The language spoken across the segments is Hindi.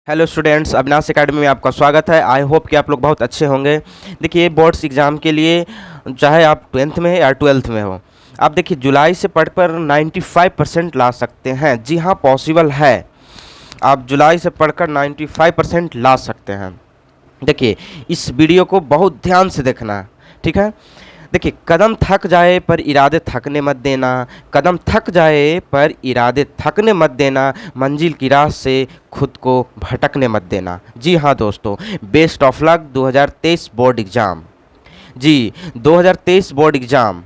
हेलो स्टूडेंट्स, अविनाश एकेडमी में आपका स्वागत है। आई होप कि आप लोग बहुत अच्छे होंगे। देखिए, बोर्ड्स एग्ज़ाम के लिए चाहे आप 10th में या 12th में हो, आप देखिए जुलाई से पढ़कर 95% ला सकते हैं। जी हाँ, पॉसिबल है। आप जुलाई से पढ़कर 95% ला सकते हैं। देखिए, इस वीडियो को बहुत ध्यान से देखना, ठीक है। देखिए, कदम थक जाए पर इरादे थकने मत देना। कदम थक जाए पर इरादे थकने मत देना। मंजिल की राह से खुद को भटकने मत देना। जी हाँ दोस्तों, best of luck 2023 board exam. जी, 2023 बोर्ड एग्ज़ाम।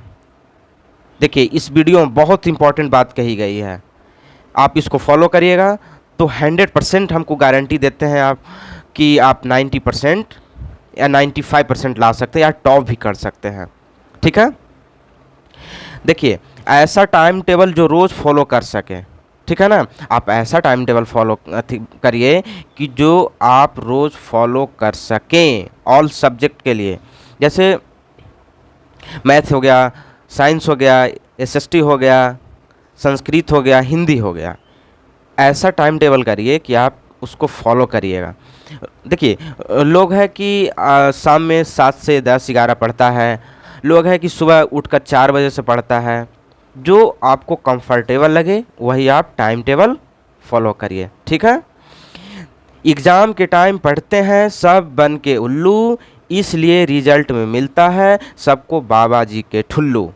देखिए, इस वीडियो में बहुत इंपॉर्टेंट बात कही गई है। आप इसको फॉलो करिएगा तो 100% हमको गारंटी देते हैं आप कि आप 90% या 95% ला सकते हैं या टॉप भी कर सकते हैं, ठीक है। देखिए, ऐसा टाइम टेबल जो रोज़ फॉलो कर सके, ठीक है ना। आप ऐसा टाइम टेबल फॉलो करिए कि जो आप रोज़ फॉलो कर सकें ऑल सब्जेक्ट के लिए। जैसे मैथ हो गया, साइंस हो गया, एसएसटी हो गया, संस्कृत हो गया, हिंदी हो गया। ऐसा टाइम टेबल करिए कि आप उसको फॉलो करिएगा। देखिए, लोग हैं कि शाम में 7 से 10 11 पढ़ता है। लोग हैं कि सुबह उठकर 4 बजे से पढ़ता है। जो आपको कंफर्टेबल लगे वही आप टाइम टेबल फॉलो करिए, ठीक है। एग्ज़ाम के टाइम पढ़ते हैं सब बन के उल्लू, इसलिए रिजल्ट में मिलता है सबको बाबा जी के ठुल्लू।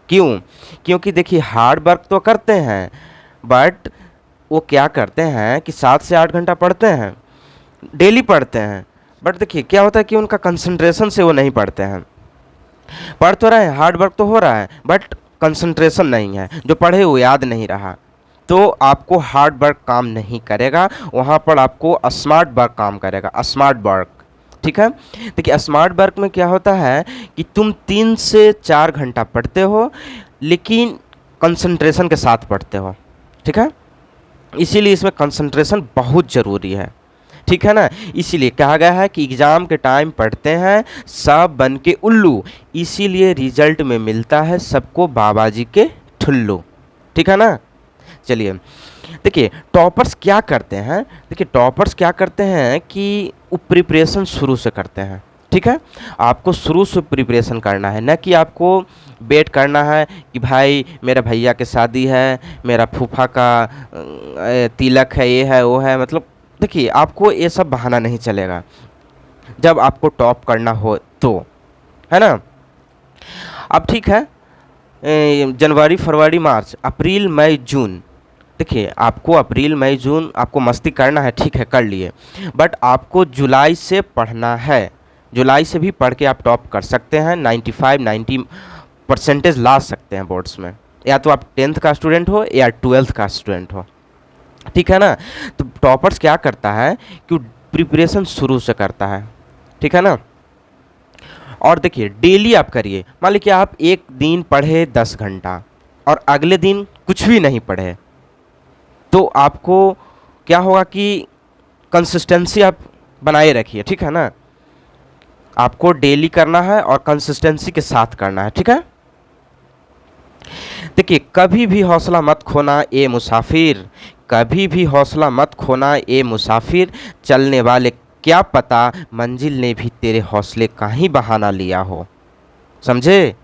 क्यों? क्योंकि देखिए, हार्ड वर्क तो करते हैं, बट वो क्या करते हैं कि 7 से 8 घंटा पढ़ते हैं, डेली पढ़ते हैं। बट देखिए क्या होता है कि उनका कंसंट्रेशन से वो नहीं पढ़ते हैं। पढ़ तो रहे हैं, हार्ड वर्क तो हो रहा है, बट कंसंट्रेशन नहीं है। जो पढ़े वो याद नहीं रहा, तो आपको हार्ड वर्क काम नहीं करेगा। वहाँ पर आपको स्मार्ट वर्क काम करेगा, स्मार्ट वर्क, ठीक है। देखिए, स्मार्ट वर्क में क्या होता है कि तुम 3 से 4 घंटा पढ़ते हो, लेकिन कंसंट्रेशन के साथ पढ़ते हो, ठीक है। इसीलिए इसमें कंसंट्रेशन बहुत ज़रूरी है, ठीक है ना। इसीलिए कहा गया है कि एग्ज़ाम के टाइम पढ़ते हैं सब बन के उल्लू, इसीलिए रिजल्ट में मिलता है सबको बाबा जी के ठुल्लू, ठीक है ना। चलिए, देखिए टॉपर्स क्या करते हैं। देखिए, टॉपर्स क्या करते हैं कि वो प्रिपरेशन शुरू से करते हैं, ठीक है। आपको शुरू से प्रिपरेशन करना है, न कि आपको वेट करना है कि भाई मेरा भैया की शादी है, मेरा फूफा का तिलक है, ये है वो है। मतलब देखिए, आपको ये सब बहाना नहीं चलेगा जब आपको टॉप करना हो तो, है ना। अब ठीक है, जनवरी फरवरी मार्च अप्रैल मई जून। देखिए, आपको अप्रैल मई जून आपको मस्ती करना है, ठीक है, कर लिए। बट आपको जुलाई से पढ़ना है। जुलाई से भी पढ़ के आप टॉप कर सकते हैं, 95-90% ला सकते हैं बोर्ड्स में। या तो आप 10th का स्टूडेंट हो या 12th का स्टूडेंट हो, ठीक है ना। तो टॉपर्स क्या करता है कि प्रिपरेशन शुरू से करता है, ठीक है ना। और देखिए, डेली आप करिए। मान लीजिए आप एक दिन पढ़े 10 घंटा और अगले दिन कुछ भी नहीं पढ़े, तो आपको क्या होगा कि कंसिस्टेंसी आप बनाए रखिए, ठीक है ना। आपको डेली करना है और कंसिस्टेंसी के साथ करना है, ठीक है। देखिए, कभी भी हौसला मत खोना ए मुसाफिर, कभी भी हौसला मत खोना ए मुसाफिर। चलने वाले क्या पता मंजिल ने भी तेरे हौसले का ही बहाना लिया हो। समझे?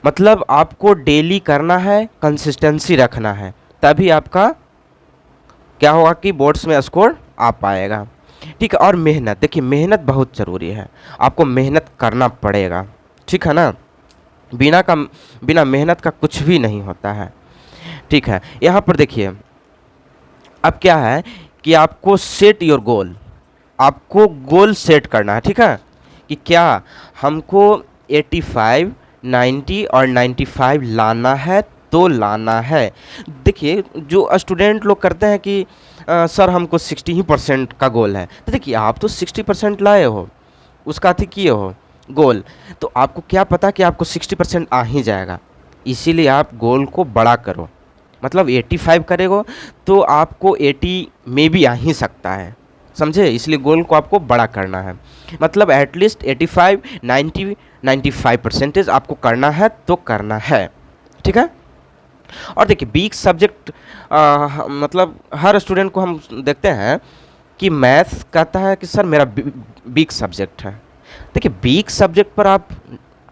मतलब आपको डेली करना है, कंसिस्टेंसी रखना है, तभी आपका क्या होगा कि बोर्ड्स में स्कोर आ पाएगा, ठीक है। और मेहनत, देखिए मेहनत बहुत ज़रूरी है, आपको मेहनत करना पड़ेगा, ठीक है ना। बिना मेहनत का कुछ भी नहीं होता है, ठीक है। यहाँ पर देखिए, अब क्या है कि आपको सेट योर गोल, आपको गोल सेट करना है, ठीक है। कि क्या हमको 85 90 और 95 लाना है तो लाना है। देखिए, जो स्टूडेंट लोग करते हैं कि सर हमको 60 ही % का गोल है, तो देखिए आप तो 60% लाए हो, उसका अति किए हो गोल, तो आपको क्या पता कि आपको 60% आ ही जाएगा। इसीलिए आप गोल को बड़ा करो। मतलब 85 करेगो तो आपको 80 में भी आ ही सकता है, समझे। इसलिए गोल को आपको बड़ा करना है। मतलब एटलीस्ट 85 90 95% आपको करना है तो करना है, ठीक है। और देखिए, वीक सब्जेक्ट मतलब हर स्टूडेंट को हम देखते हैं कि मैथ्स कहता है कि सर मेरा वीक सब्जेक्ट है। देखिए वीक सब्जेक्ट पर आप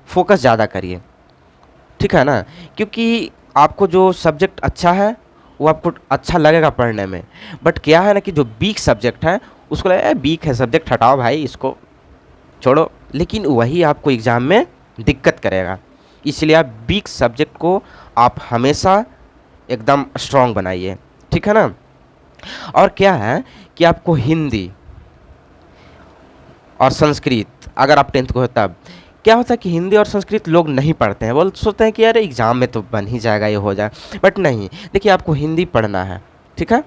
फोकस ज़्यादा करिए, ठीक है ना, क्योंकि आपको जो सब्जेक्ट अच्छा है वो आपको अच्छा लगेगा पढ़ने में। बट क्या है ना कि जो वीक सब्जेक्ट है उसको लगेगा वीक है सब्जेक्ट, हटाओ भाई इसको, छोड़ो, लेकिन वही आपको एग्ज़ाम में दिक्कत करेगा। इसलिए आप वीक सब्जेक्ट को आप हमेशा एकदम स्ट्रॉन्ग बनाइए, ठीक है ना। और क्या है कि आपको हिंदी और संस्कृत, अगर आप 10th को हो तब क्या होता है कि हिंदी और संस्कृत लोग नहीं पढ़ते हैं, वो सोचते हैं कि यार एग्ज़ाम में तो बन ही जाएगा, ये हो जाए, बट नहीं। देखिए आपको हिंदी पढ़ना है, ठीक है,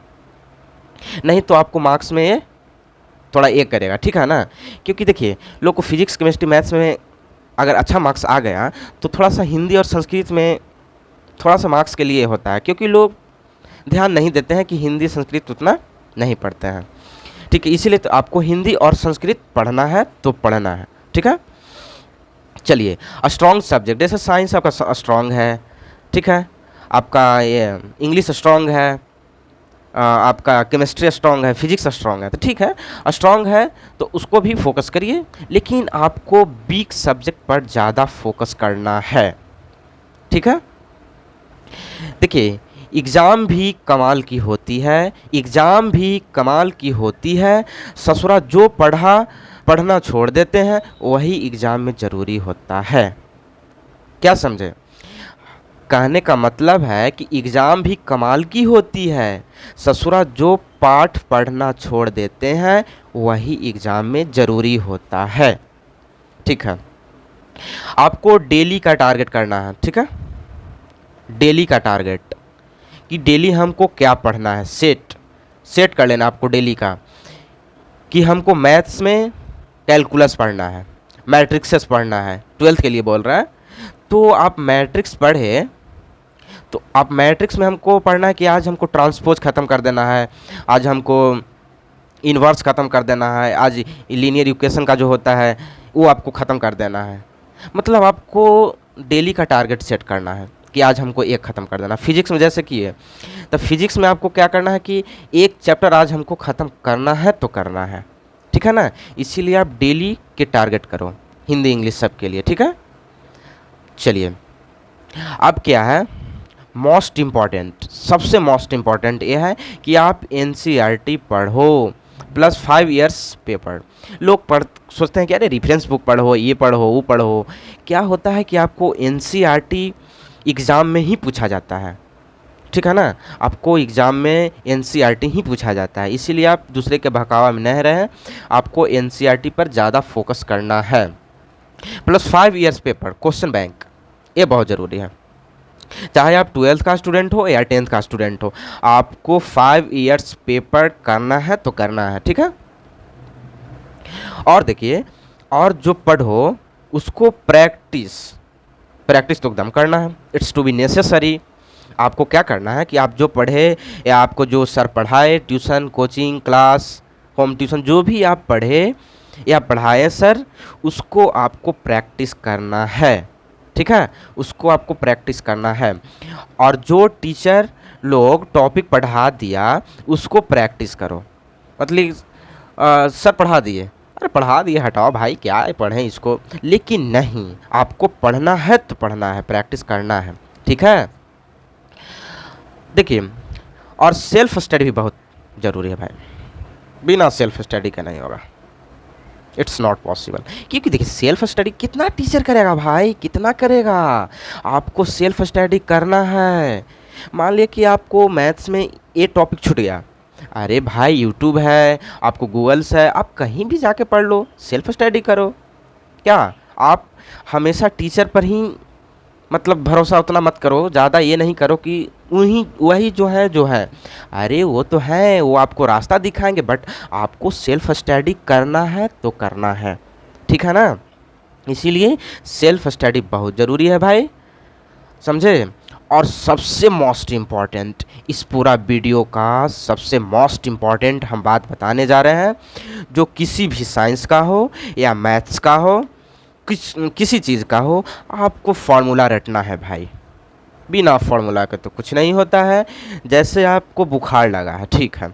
नहीं तो आपको मार्क्स में ये थोड़ा एक करेगा, ठीक है ना। क्योंकि देखिए लोग को फिजिक्स केमिस्ट्री मैथ्स में अगर अच्छा मार्क्स आ गया तो थोड़ा सा हिंदी और संस्कृत में थोड़ा सा मार्क्स के लिए होता है, क्योंकि लोग ध्यान नहीं देते हैं कि हिंदी संस्कृत उतना नहीं पढ़ते हैं, ठीक है। इसीलिए तो आपको हिंदी और संस्कृत पढ़ना है तो पढ़ना है, ठीक है। चलिए स्ट्रॉन्ग सब्जेक्ट, जैसे साइंस आपका स्ट्रॉन्ग है, ठीक है, आपका ये इंग्लिश स्ट्रॉन्ग है, आपका केमिस्ट्री स्ट्रॉन्ग है, फिजिक्स स्ट्रॉन्ग है, तो ठीक है, स्ट्रॉन्ग है तो उसको भी फोकस करिए, लेकिन आपको वीक सब्जेक्ट पर ज़्यादा फोकस करना है, ठीक है। देखिए एग्ज़ाम भी कमाल की होती है, एग्ज़ाम भी कमाल की होती है, ससुरा जो पढ़ना छोड़ देते हैं वही एग्ज़ाम में ज़रूरी होता है। क्या समझे? कहने का मतलब है कि एग्ज़ाम भी कमाल की होती है, ससुरा जो पाठ पढ़ना छोड़ देते हैं वही एग्ज़ाम में ज़रूरी होता है, ठीक है। आपको डेली का टारगेट करना है, ठीक है, डेली का टारगेट कि डेली हमको क्या पढ़ना है, सेट कर लेना आपको डेली का, कि हमको मैथ्स में कैलकुलस पढ़ना है, मैट्रिक्सेस पढ़ना है, 12th के लिए बोल रहा है, तो आप मैट्रिक्स पढ़े तो आप मैट्रिक्स में हमको पढ़ना है कि आज हमको ट्रांसपोज ख़त्म कर देना है, आज हमको इन्वर्स ख़त्म कर देना है, आज लीनियर इक्वेशन का जो होता है वो आपको ख़त्म कर देना है। मतलब आपको डेली का टारगेट सेट करना है कि आज हमको एक ख़त्म कर देना। फिजिक्स में जैसे कि है तो फिजिक्स में आपको क्या करना है कि एक चैप्टर आज हमको ख़त्म करना है तो करना है, ठीक है ना। इसीलिए आप डेली के टारगेट करो, हिंदी इंग्लिश सब के लिए, ठीक है। चलिए अब क्या है मोस्ट इम्पॉर्टेंट, सबसे मोस्ट इम्पॉर्टेंट ये है कि आप NCERT पढ़ो प्लस 5 इयर्स पेपर। लोग सोचते हैं कि अरे रेफरेंस बुक पढ़ो, ये पढ़ो, वो पढ़ो। क्या होता है कि आपको NCERT एग्ज़ाम में ही पूछा जाता है, ठीक है ना, आपको एग्ज़ाम में NCERT ही पूछा जाता है, इसीलिए आप दूसरे के बहकावा में नहीं रहें, आपको NCERT पर ज़्यादा फोकस करना है। Plus 5 years paper question bank, ये बहुत ज़रूरी है, चाहे आप 12th का स्टूडेंट हो या 10th का स्टूडेंट हो, आपको 5 इयर्स पेपर करना है तो करना है, ठीक है। और देखिए और जो पढ़ो उसको प्रैक्टिस तो एकदम करना है, इट्स टू बी नेसेसरी। आपको क्या करना है कि आप जो पढ़े या आपको जो सर पढ़ाए, tuition, coaching class, home tuition, जो भी आप पढ़े या पढ़ाए सर, उसको आपको प्रैक्टिस करना है, ठीक है, उसको आपको प्रैक्टिस करना है। और जो टीचर लोग टॉपिक पढ़ा दिया उसको प्रैक्टिस करो, मतलब सर पढ़ा दिए, अरे पढ़ा दिए हटाओ भाई क्या है पढ़ें इसको, लेकिन नहीं, आपको पढ़ना है तो पढ़ना है, प्रैक्टिस करना है, ठीक है। देखिए और सेल्फ स्टडी भी बहुत ज़रूरी है भाई, बिना सेल्फ स्टडी का नहीं होगा, इट्स नॉट पॉसिबल। क्योंकि देखिए सेल्फ स्टडी कितना टीचर करेगा भाई, कितना करेगा, आपको सेल्फ स्टडी करना है। मान लिया कि आपको मैथ्स में ये टॉपिक छूट गया, अरे भाई यूट्यूब है, आपको गूगल्स है, आप कहीं भी जाके पढ़ लो, सेल्फ स्टडी करो। क्या आप हमेशा टीचर पर ही मतलब भरोसा उतना मत करो, ज़्यादा ये नहीं करो कि वही जो है, अरे वो तो है, वो आपको रास्ता दिखाएंगे, बट आपको सेल्फ स्टडी करना है तो करना है, ठीक है ना। इसीलिए सेल्फ स्टडी बहुत ज़रूरी है भाई, समझे। और सबसे मोस्ट इम्पॉर्टेंट, इस पूरा वीडियो का सबसे मोस्ट इम्पॉर्टेंट हम बात बताने जा रहे हैं, जो किसी भी साइंस का हो या मैथ्स का हो, किसी चीज़ का हो, आपको फार्मूला रटना है भाई, बिना फार्मूला के तो कुछ नहीं होता है। जैसे आपको बुखार लगा है, ठीक है,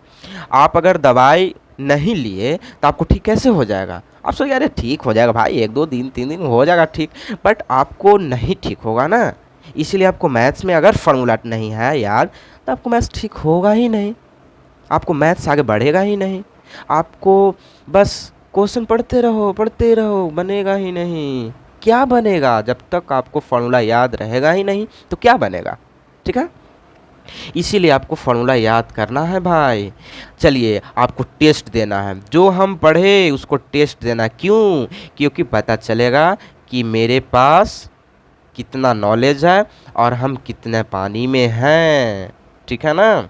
आप अगर दवाई नहीं लिए तो आपको ठीक कैसे हो जाएगा? आप सोचिए अरे ठीक हो जाएगा भाई, 1 2 दिन 3 दिन हो जाएगा ठीक, बट आपको नहीं ठीक होगा ना। इसीलिए आपको मैथ्स में अगर फार्मूला नहीं है याद तो आपको मैथ्स ठीक होगा ही नहीं, आपको मैथ्स आगे बढ़ेगा ही नहीं। आपको बस क्वेश्चन पढ़ते रहो, बनेगा ही नहीं। क्या बनेगा? जब तक आपको फार्मूला याद रहेगा ही नहीं तो क्या बनेगा? ठीक है, इसीलिए आपको फार्मूला याद करना है भाई। चलिए आपको टेस्ट देना है, जो हम पढ़े उसको टेस्ट देना। क्यों? क्योंकि पता चलेगा कि मेरे पास कितना नॉलेज है और हम कितने पानी में हैं। ठीक है ना,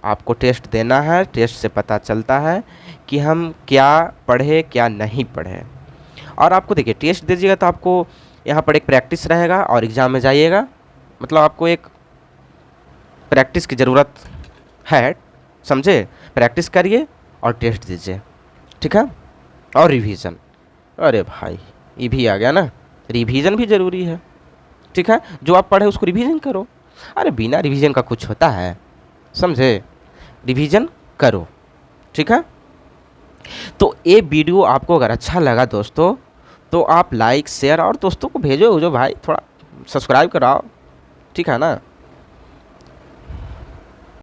आपको टेस्ट देना है, टेस्ट से पता चलता है कि हम क्या पढ़े क्या नहीं पढ़े। और आपको देखिए टेस्ट दीजिएगा तो आपको यहाँ पर एक प्रैक्टिस रहेगा और एग्ज़ाम में जाइएगा, मतलब आपको एक प्रैक्टिस की ज़रूरत है, समझे? प्रैक्टिस करिए और टेस्ट दीजिए, ठीक है? और रिवीजन, अरे भाई ये भी आ गया ना, रिवीजन भी ज़रूरी है। ठीक है, जो आप पढ़े उसको रिवीजन करो। अरे बिना रिवीजन का कुछ होता है? समझे? रिवीजन करो, ठीक है? तो ये वीडियो आपको अगर अच्छा लगा दोस्तों तो आप लाइक शेयर और दोस्तों को भेजो भाई, थोड़ा सब्सक्राइब कराओ, ठीक है ना?